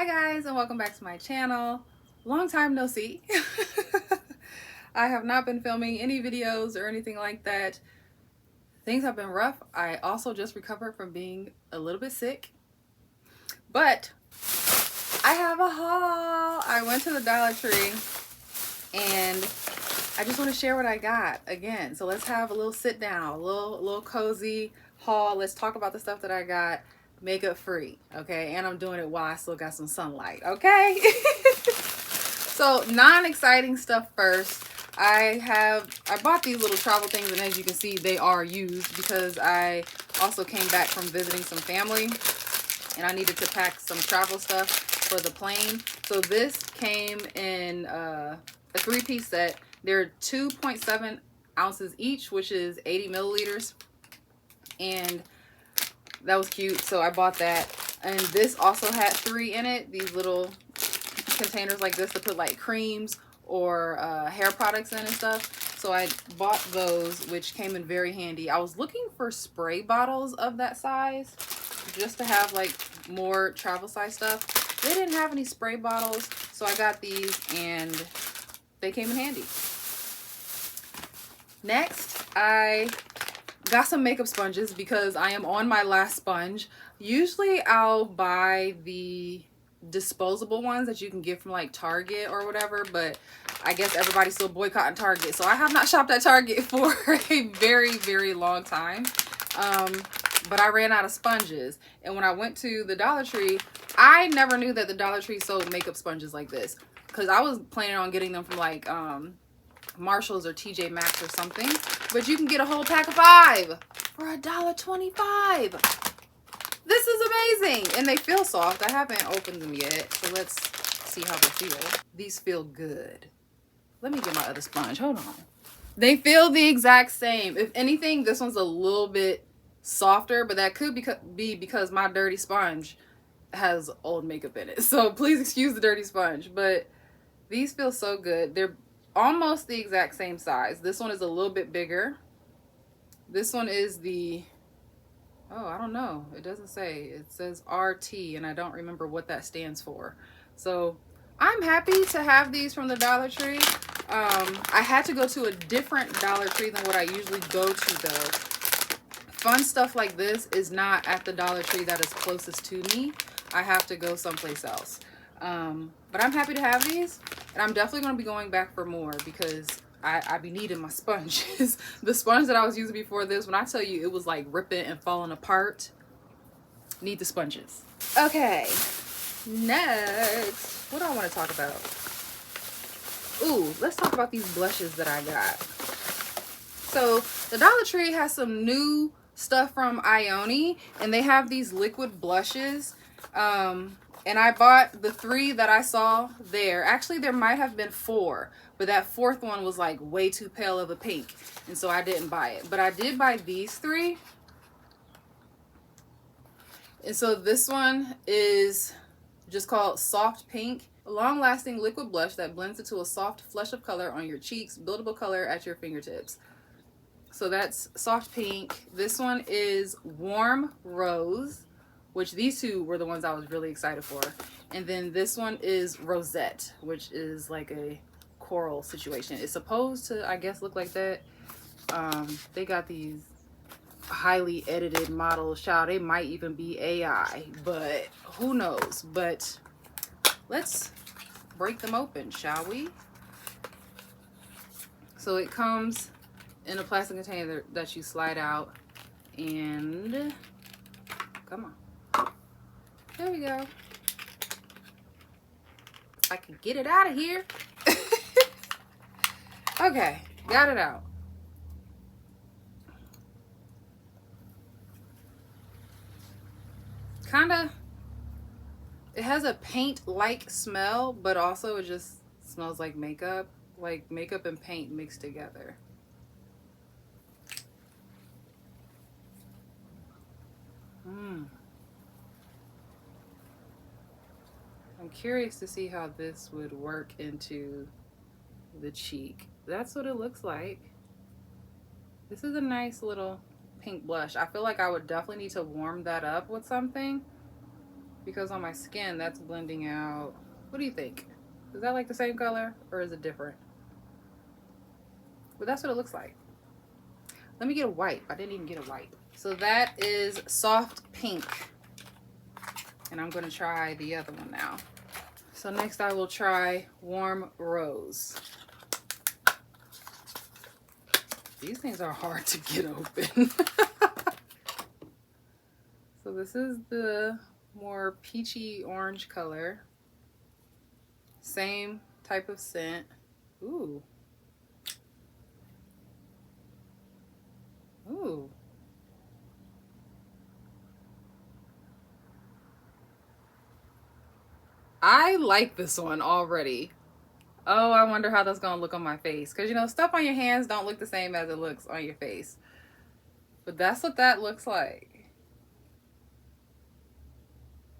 Hi guys, and welcome back to my channel. Long time no see. I have not been filming any videos or anything like that. Things have been rough. I also just recovered from being a little bit sick, but I have a haul. I went to the Dollar Tree and I just want to share what I got again. So let's have a little sit down, a little cozy haul. Let's talk about the stuff that I got makeup free, okay? And I'm doing it while I still got some sunlight, okay? So non-exciting stuff first. I bought these little travel things, and as you can see, they are used because I also came back from visiting some family and I needed to pack some travel stuff for the plane. So this came in a 3-piece set. They're 2.7 ounces each, which is 80 milliliters. And that was cute, so I bought that. And this also had 3 in it, these little containers like this to put like creams or hair products in and stuff. So I bought those, which came in very handy. I was looking for spray bottles of that size just to have like more travel size stuff. They didn't have any spray bottles, so I got these and they came in handy. Next, I got some makeup sponges because I am on my last sponge. Usually I'll buy the disposable ones that you can get from like Target or whatever, but I guess everybody's still boycotting Target, so I have not shopped at Target for a very long time. But I ran out of sponges, and when I went to the Dollar Tree, I never knew that the Dollar Tree sold makeup sponges like this, because I was planning on getting them from like Marshalls or TJ Maxx or something, but you can get a whole pack of 5 for $1.25. This is amazing, and they feel soft. I haven't opened them yet, so let's see how they feel. These feel good. Let me get my other sponge. Hold on. They feel the exact same. If anything, this one's a little bit softer, but that could be because my dirty sponge has old makeup in it. So please excuse the dirty sponge, but these feel so good. They're almost the exact same size. This one is a little bit bigger. This one is the, oh, I don't know. It doesn't say. It says RT, and I don't remember what that stands for. So I'm happy to have these from the Dollar Tree. I had to go to a different Dollar Tree than what I usually go to though. Fun stuff like this is not at the Dollar Tree that is closest to me. I have to go someplace else. But I'm happy to have these, and I'm definitely going to be going back for more because I be needing my sponges. The sponge that I was using before this, when I tell you it was like ripping and falling apart, need the sponges. Okay, next, what do I want to talk about? Ooh, let's talk about these blushes that I got. So the Dollar Tree has some new stuff from Ioni, and they have these liquid blushes. And I bought the 3 that I saw there. Actually, there might have been 4, but that 4th one was like way too pale of a pink, and so I didn't buy it. But I did buy these 3. And so this one is just called Soft Pink, a long-lasting liquid blush that blends into a soft flush of color on your cheeks, buildable color at your fingertips. So that's Soft Pink. This one is Warm Rose, which these 2 were the ones I was really excited for. And then this one is Rosette, which is like a coral situation. It's supposed to, I guess, look like that. They got these highly edited models. Child, they might even be AI, but who knows? But let's break them open, shall we? So it comes in a plastic container that you slide out, and come on. There we go. I can get it out of here. Okay, got it out. Kinda, it has a paint-like smell, but also it just smells like makeup and paint mixed together. I'm curious to see how this would work into the cheek. That's what it looks like. This is a nice little pink blush. I feel like I would definitely need to warm that up with something. because on my skin that's blending out. What do you think? Is that like the same color or is it different? But that's what it looks like. Let me get a wipe. I didn't even get a wipe. So that is soft pink. And I'm going to try the other one now. So next I will try warm rose. These things are hard to get open. So this is the more peachy orange color. Same type of scent. Ooh. Ooh. I like this one already. Oh, I wonder how that's gonna look on my face. Because, you know, stuff on your hands don't look the same as it looks on your face. But that's what that looks like.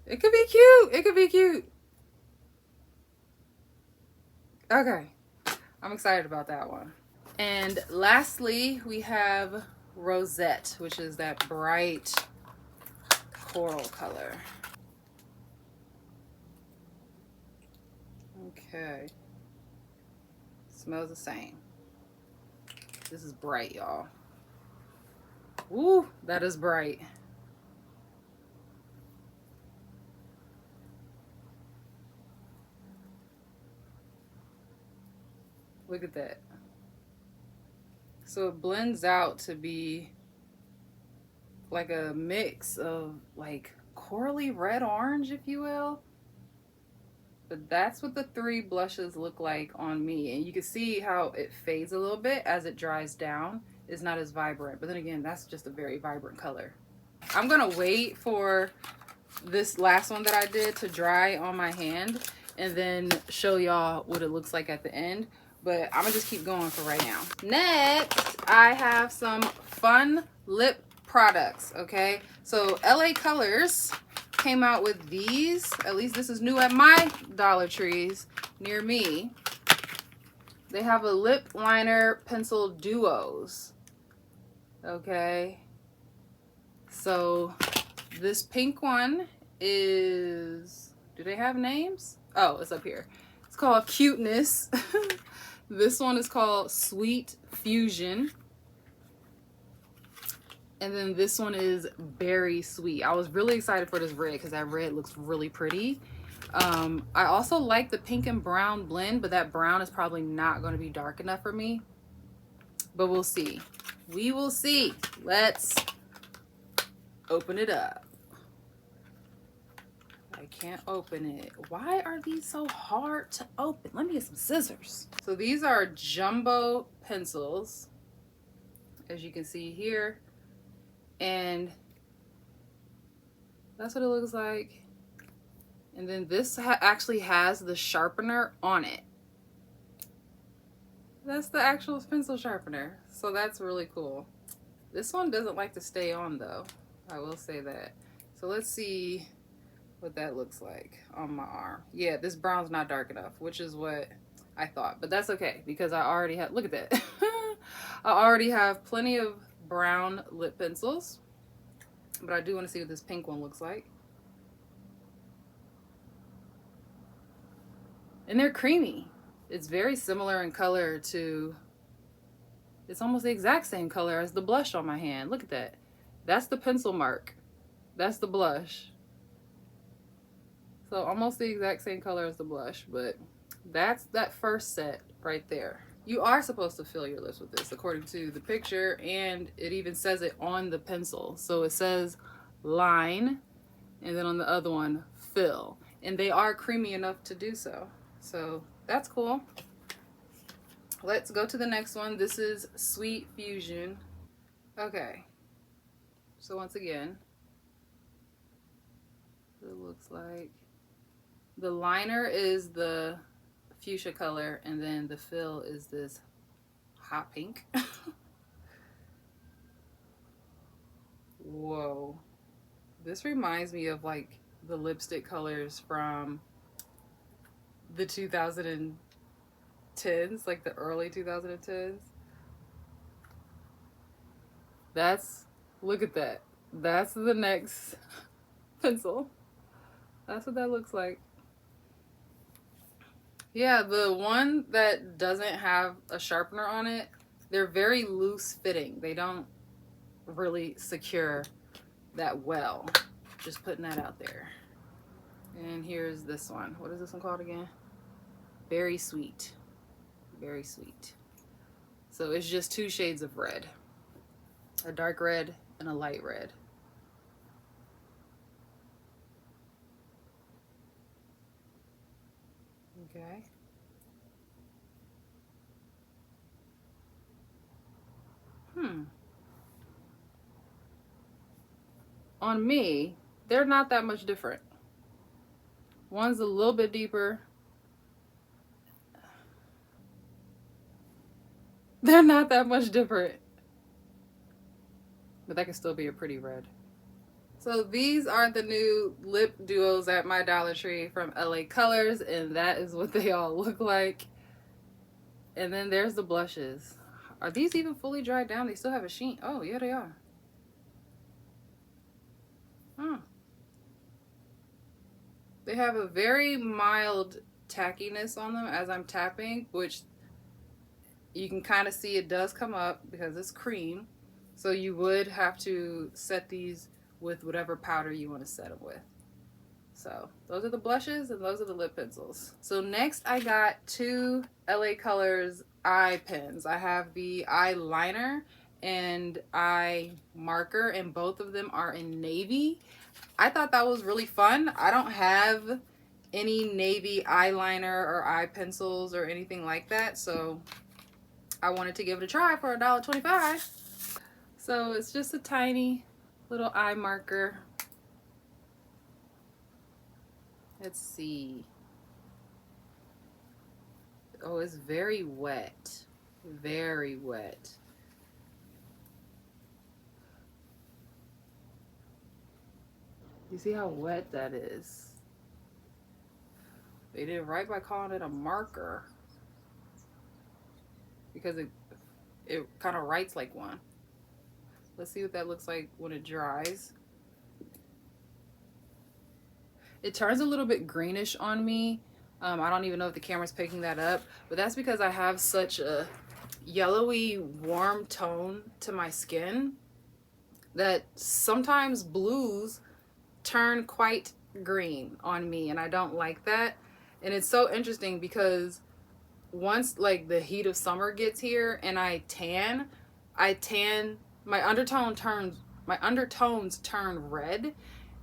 It could be cute. It could be cute. Okay. I'm excited about that one. And lastly, we have Rosette, which is that bright coral color. Okay. Smells the same. This is bright, y'all. Ooh, that is bright. Look at that. So it blends out to be like a mix of like corally red orange, if you will. But that's what the three blushes look like on me. And you can see how it fades a little bit as it dries down. It's not as vibrant. But then again, that's just a very vibrant color. I'm going to wait for this last one that I did to dry on my hand and then show y'all what it looks like at the end. But I'm going to just keep going for right now. Next, I have some fun lip products, okay? So LA Colors came out with these. At least this is new at my Dollar Trees near me. They have a lip liner pencil duos, okay? So this pink one is, do they have names? Oh, it's up here. It's called Cuteness. This one is called Sweet Fusion. And then this one is Berry Sweet. I was really excited for this red because that red looks really pretty. I also like the pink and brown blend, but that brown is probably not going to be dark enough for me. But we'll see. We will see. Let's open it up. I can't open it. Why are these so hard to open? Let me get some scissors. So these are jumbo pencils, as you can see here. And that's what it looks like. And then this actually has the sharpener on it. That's the actual pencil sharpener. So that's really cool. This one doesn't like to stay on though. I will say that. So let's see what that looks like on my arm. Yeah, this brown's not dark enough, which is what I thought. But that's okay because I already have, look at that. I already have plenty of brown lip pencils. But I do want to see what this pink one looks like. And they're creamy. It's very similar in color to, it's almost the exact same color as the blush on my hand. Look at that. That's the pencil mark. That's the blush. So almost the exact same color as the blush, but that's that first set right there. You are supposed to fill your lips with this according to the picture, and it even says it on the pencil. So it says line, and then on the other one, fill. And they are creamy enough to do so. So that's cool. Let's go to the next one. This is Sweet Fusion. Okay. So once again, it looks like the liner is the fuchsia color, and then the fill is this hot pink. Whoa. This reminds me of like the lipstick colors from the 2010s, like the early 2010s. That's, look at that. That's the next pencil. That's what that looks like. Yeah, the one that doesn't have a sharpener on it, they're very loose fitting. They don't really secure that well. Just putting that out there. And here's this one. What is this one called again? Very Sweet. Very Sweet. So it's just 2 shades of red. A dark red and a light red. Okay. On me, they're not that much different. One's a little bit deeper. They're not that much different. But that can still be a pretty red. So these are the new lip duos at my Dollar Tree from LA Colors, and that is what they all look like. And then there's the blushes. Are these even fully dried down? They still have a sheen. Oh, yeah, they are. Hmm. They have a very mild tackiness on them as I'm tapping, which you can kind of see it does come up because it's cream. So you would have to set these with whatever powder you want to set them with. So those are the blushes and those are the lip pencils. So next I got 2 LA Colors eye pens. I have the eyeliner and eye marker, and both of them are in navy. I thought that was really fun. I don't have any navy eyeliner or eye pencils or anything like that, so I wanted to give it a try for $1.25. So it's just a tiny little eye marker. Let's see. Oh, it's very wet. Very wet. You see how wet that is? They did right by calling it a marker, because it kind of writes like one. Let's see what that looks like when it dries. It turns a little bit greenish on me. I don't even know if the camera's picking that up, but that's because I have such a yellowy, warm tone to my skin that sometimes blues turn quite green on me, and I don't like that. And it's so interesting because once like the heat of summer gets here and I tan, my undertones turn red,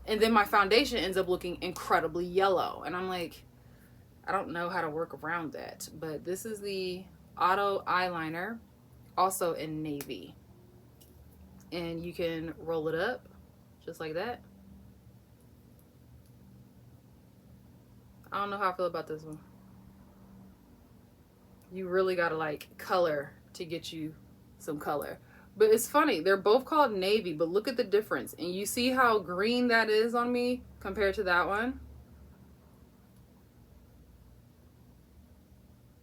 and then my foundation ends up looking incredibly yellow, and I'm like, I don't know how to work around that. But this is the Auto eyeliner, also in navy, and you can roll it up just like that. I don't know how I feel about this one. You really gotta like color to get you some color. But it's funny, they're both called navy, but look at the difference. And you see how green that is on me compared to that one?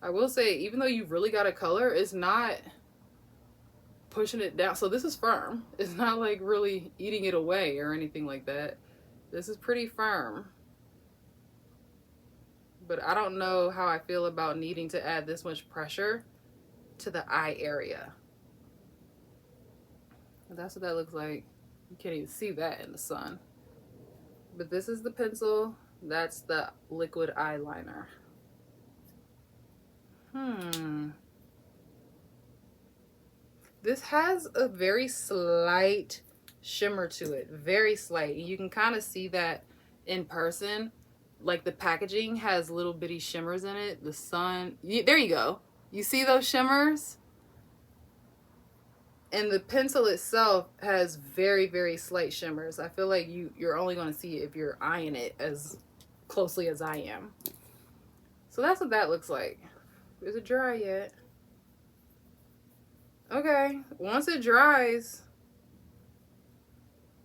I will say, even though you've really got a color, it's not pushing it down. So this is firm. It's not like really eating it away or anything like that. This is pretty firm. But I don't know how I feel about needing to add this much pressure to the eye area. That's what that looks like. You can't even see that in the sun. But this is the pencil. That's the liquid eyeliner. This has a very slight shimmer to it. Very slight. You can kind of see that in person. Like the packaging has little bitty shimmers in it. The sun. There you go. You see those shimmers? And the pencil itself has very, very slight shimmers. I feel like you're only going to see it if you're eyeing it as closely as I am. So that's what that looks like. Is it dry yet? Okay. Once it dries,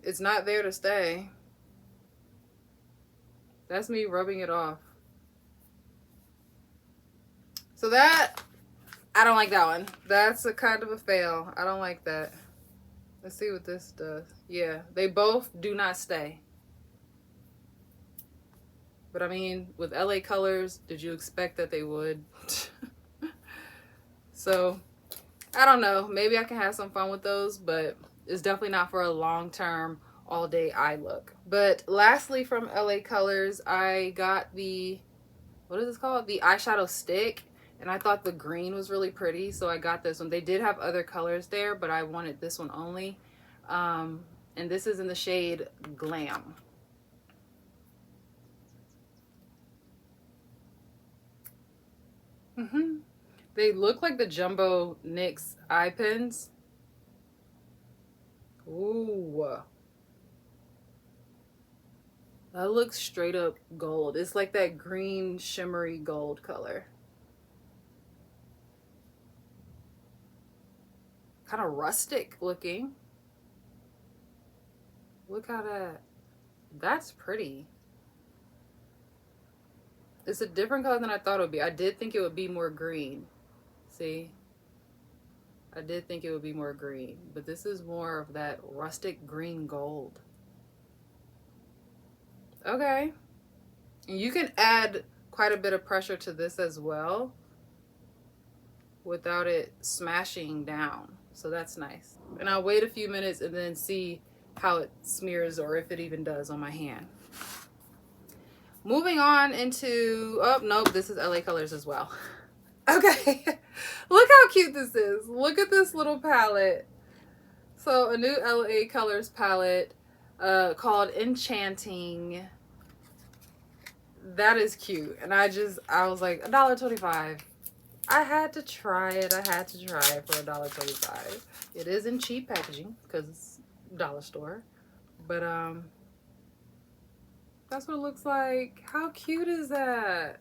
it's not there to stay. That's me rubbing it off. So that, I don't like that one. That's a kind of a fail. I don't like that. Let's see what this does. Yeah, they both do not stay. But I mean, with LA Colors, did you expect that they would? So, I don't know. Maybe I can have some fun with those, but it's definitely not for a long-term, all-day eye look. But lastly, from LA Colors, I got the, what is this called? The eyeshadow stick. And I thought the green was really pretty, so I got this one. They did have other colors there, but I wanted this one only. And this is in the shade Glam. They look like the Jumbo NYX eye pens. Ooh. That looks straight up gold. It's like that green shimmery gold color. Kind of rustic looking. Look how that's pretty. It's a different color than I thought it would be. I did think it would be more green. See? I did think it would be more green, but this is more of that rustic green gold. Okay. And you can add quite a bit of pressure to this as well without it smashing down. So that's nice. And I'll wait a few minutes and then see how it smears or if it even does on my hand. Moving on into, oh, nope, this is LA Colors as well. Okay, look how cute this is. Look at this little palette. So a new LA Colors palette called Enchanting. That is cute. And I was like, $1.25. I had to try it. I had to try it for $1.25. It is in cheap packaging because it's dollar store. But that's what it looks like. How cute is that?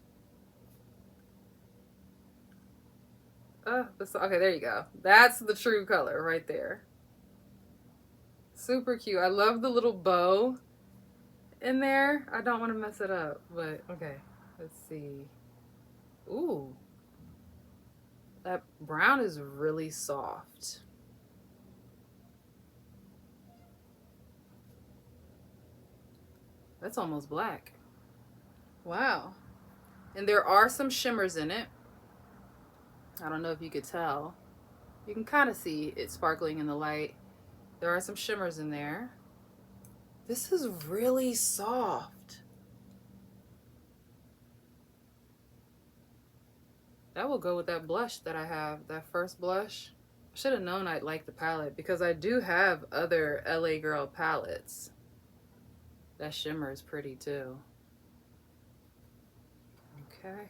Okay, there you go. That's the true color right there. Super cute. I love the little bow in there. I don't want to mess it up, but okay. Let's see. Ooh. That brown is really soft. That's almost black. Wow. And there are some shimmers in it. I don't know if you could tell. You can kind of see it sparkling in the light. There are some shimmers in there. This is really soft. That will go with that blush that I have, that first blush. I should have known I'd like the palette because I do have other LA Girl palettes. That shimmer is pretty too. Okay.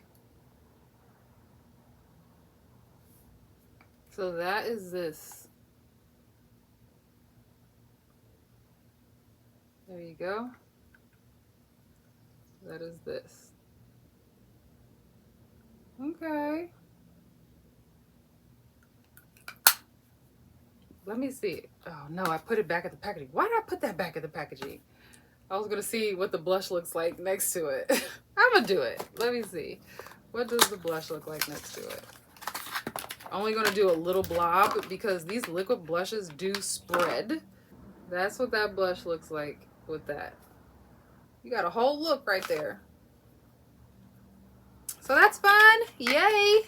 So that is this. There you go. That is this. Okay. Let me see. Oh no, I put it back at the packaging. Why did I put that back at the packaging? I was gonna see what the blush looks like next to it. I'm gonna do it. Let me see. What does the blush look like next to it? I'm only gonna do a little blob because these liquid blushes do spread. That's what that blush looks like with that. You got a whole look right there. So that's fun. Yay.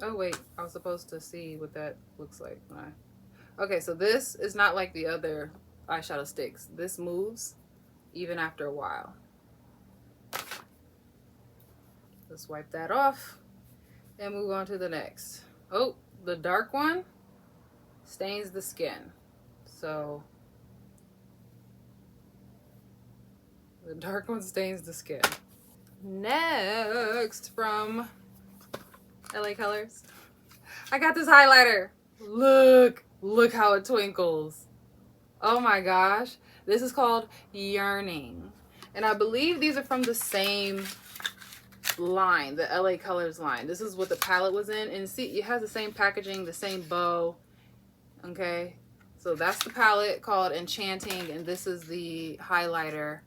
Oh wait, I was supposed to see what that looks like when I... Okay, so this is not like the other eyeshadow sticks. This moves even after a while. Let's wipe that off and move on to the next. Oh, the dark one stains the skin. So the dark one stains the skin. Next, from LA Colors, I got this highlighter. Look how it twinkles. Oh my gosh. This is called Yearning. And I believe these are from the same line, the LA Colors line. This is what the palette was in. And see, it has the same packaging, the same bow. Okay. So that's the palette called Enchanting. And this is the highlighter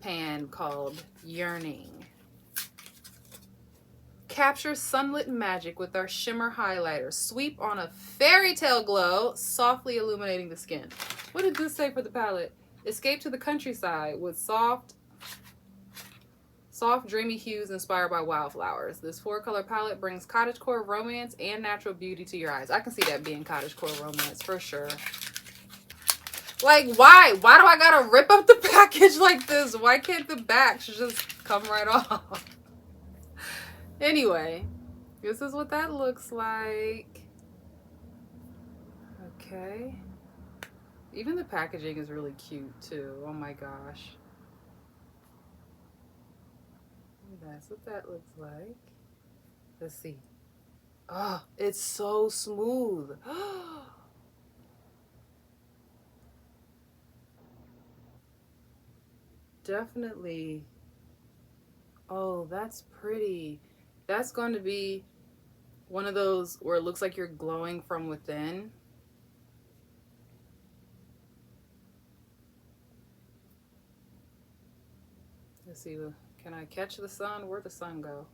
pan called Yearning. Capture sunlit magic with our shimmer highlighter. Sweep on a fairy tale glow, softly illuminating the skin. What did this say for the palette? Escape to the countryside with soft, dreamy hues inspired by wildflowers. This 4-color palette brings cottagecore romance and natural beauty to your eyes. I can see that being cottagecore romance for sure. Like, why? Why do I gotta rip up the package like this? Why can't the back just come right off? Anyway, this is what that looks like. Okay. Even the packaging is really cute too. Oh my gosh. That's what that looks like. Let's see. Oh, it's so smooth. Definitely. Oh, that's pretty. That's going to be one of those where it looks like you're glowing from within. Let's see. Can I catch the sun? Where'd the sun go?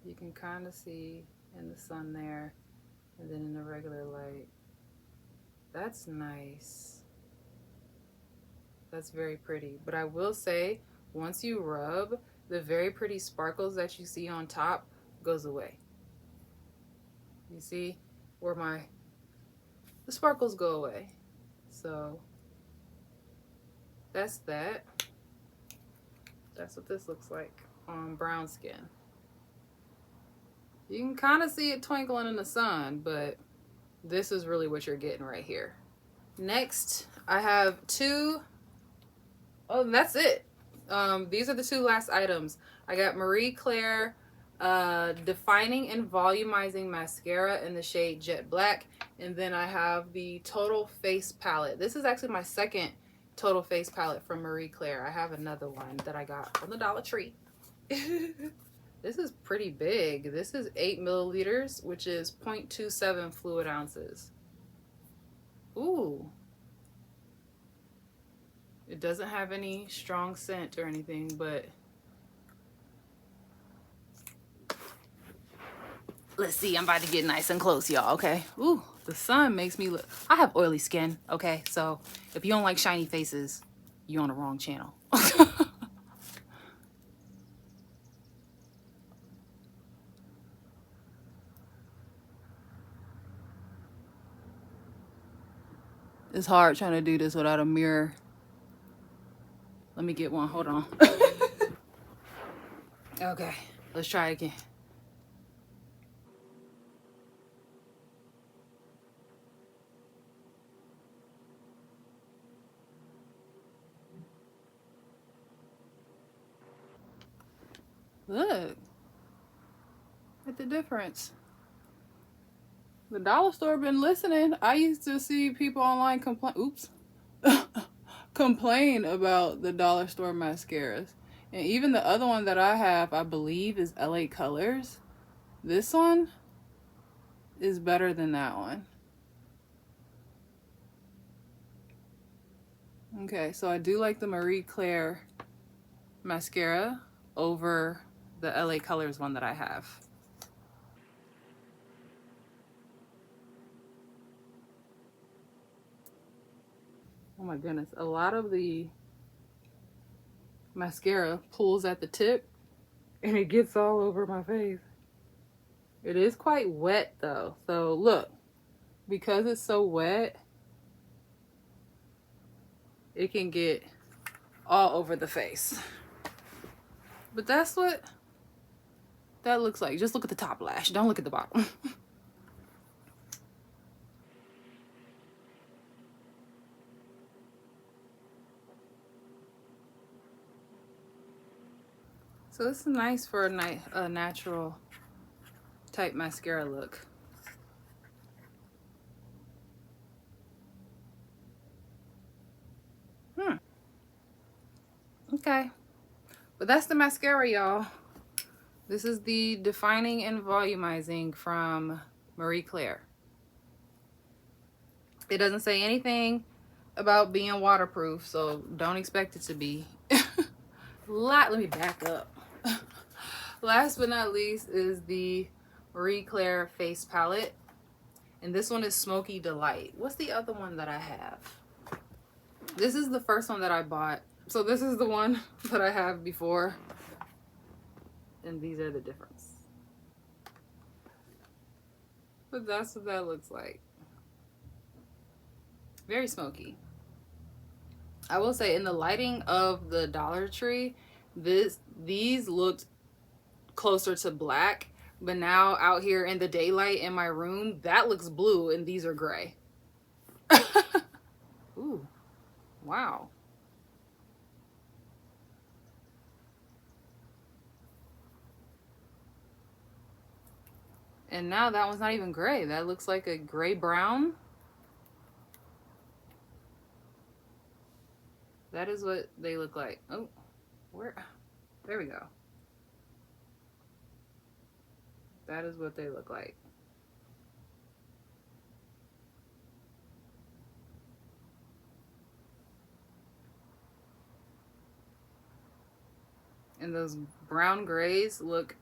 You can kind of see in the sun there, and then in the regular light. That's nice. That's very pretty. But I will say, once you rub, the very pretty sparkles that you see on top goes away. You see where the sparkles go away. So that's that. That's what this looks like on brown skin. You can kind of see it twinkling in the sun, but this is really what you're getting right here. Next, I have two. Oh, that's it. These are the two last items. I got Marie Claire Defining and Volumizing Mascara in the shade Jet Black. And then I have the Total Face Palette. This is actually my second Total Face Palette from Marie Claire. I have another one that I got from the Dollar Tree. This is pretty big. This is 8 milliliters, which is 0.27 fluid ounces. Ooh. It doesn't have any strong scent or anything, but let's see. I'm about to get nice and close, y'all, okay? Ooh, the sun makes me look. I have oily skin, okay? So if you don't like shiny faces, you're on the wrong channel. It's hard trying to do this without a mirror. Let me get one. Hold on. Okay, let's try again. Look at the difference. The dollar store been listening. I used to see people online complain. Oops. Complain about the dollar store mascaras. And even the other one that I have, I believe, is LA Colors. This one is better than that one. Okay, so I do like the Marie Claire mascara over the LA Colors one that I have. Oh my goodness, a lot of the mascara pulls at the tip and it gets all over my face. It is quite wet though, so look, because it's so wet, it can get all over the face. But that's what that looks like. Just look at the top lash, don't look at the bottom. So this is nice for a natural type mascara look. Okay, but that's the mascara, y'all. This is the Defining and Volumizing from Marie Claire. It doesn't say anything about being waterproof, so don't expect it to be. Let me back up. Last but not least is the Marie Claire face palette, and this one is Smoky Delight. What's the other one that I have? This is the first one that I bought. So this is the one that I have before. And these are the difference. But that's what that looks like. Very smoky. I will say in the lighting of the Dollar Tree, these looked closer to black. But now out here in the daylight in my room, that looks blue and these are gray. Ooh, wow. And now that one's not even gray. That looks like a gray brown. That is what they look like. Oh, where? There we go. That is what they look like. And those brown grays look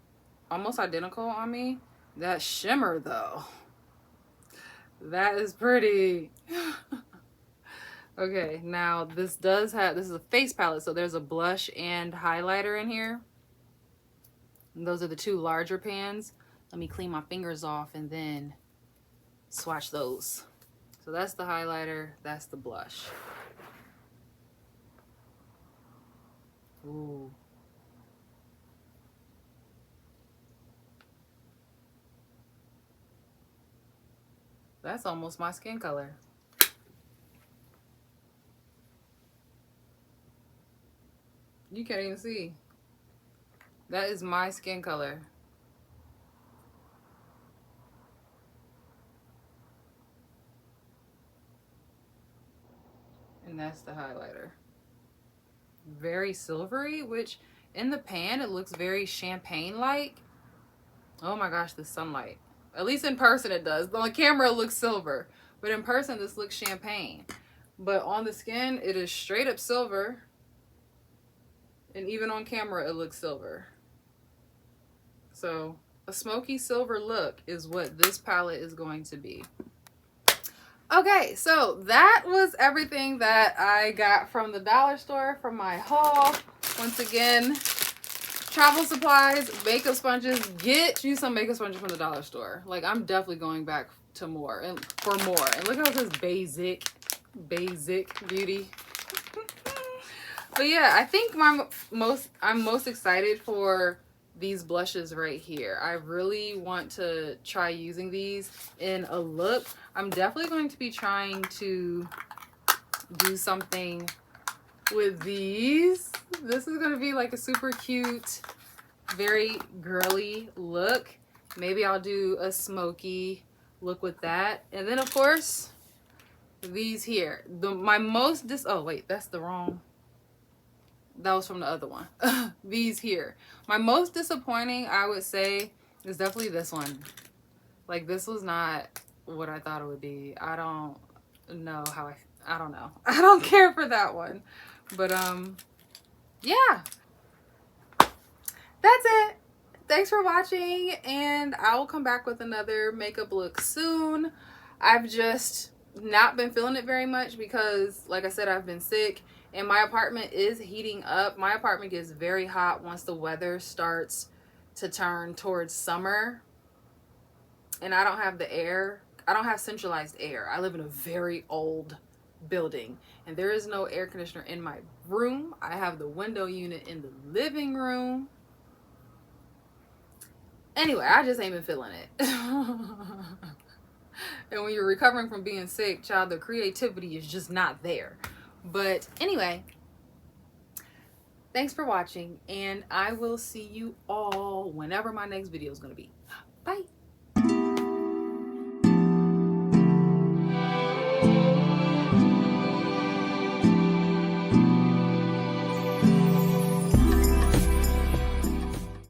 almost identical on me. That shimmer though, that is pretty. Okay, now this is a face palette, so there's a blush and highlighter in here. And those are the two larger pans. Let me clean my fingers off and then swatch those. So that's the highlighter, that's the blush. Ooh. That's almost my skin color. You can't even see. That is my skin color. And that's the highlighter. Very silvery, which in the pan it looks very champagne-like. Oh my gosh, the sunlight. At least in person it does. On camera it looks silver, but in person this looks champagne. But on the skin it is straight up silver. And even on camera it looks silver. So a smoky silver look is what this palette is going to be. Okay, so that was everything that I got from the dollar store from my haul. Once again, travel supplies, makeup sponges. Get you some makeup sponges from the dollar store. Like, I'm definitely going back to more and for more. And look how it says basic beauty. But yeah, I think I'm most excited for these blushes right here. I really want to try using these in a look. I'm definitely going to be trying to do something with these. This is going to be like a super cute, very girly look. Maybe I'll do a smoky look with that. And then of course, these here. Oh wait, that's the wrong. That was from the other one. These here. My most disappointing, I would say, is definitely this one. Like, this was not what I thought it would be. I don't know how I don't know. I don't care for that one. But, yeah. That's it. Thanks for watching, and I will come back with another makeup look soon. I've just not been feeling it very much because, like I said, I've been sick. And my apartment is heating up. My apartment gets very hot once the weather starts to turn towards summer. And I don't have the air. I don't have centralized air. I live in a very old building. And there is no air conditioner in my room. I have the window unit in the living room. Anyway, I just ain't been feeling it. And when you're recovering from being sick, child, the creativity is just not there. But anyway, thanks for watching, and I will see you all whenever my next video is going to be.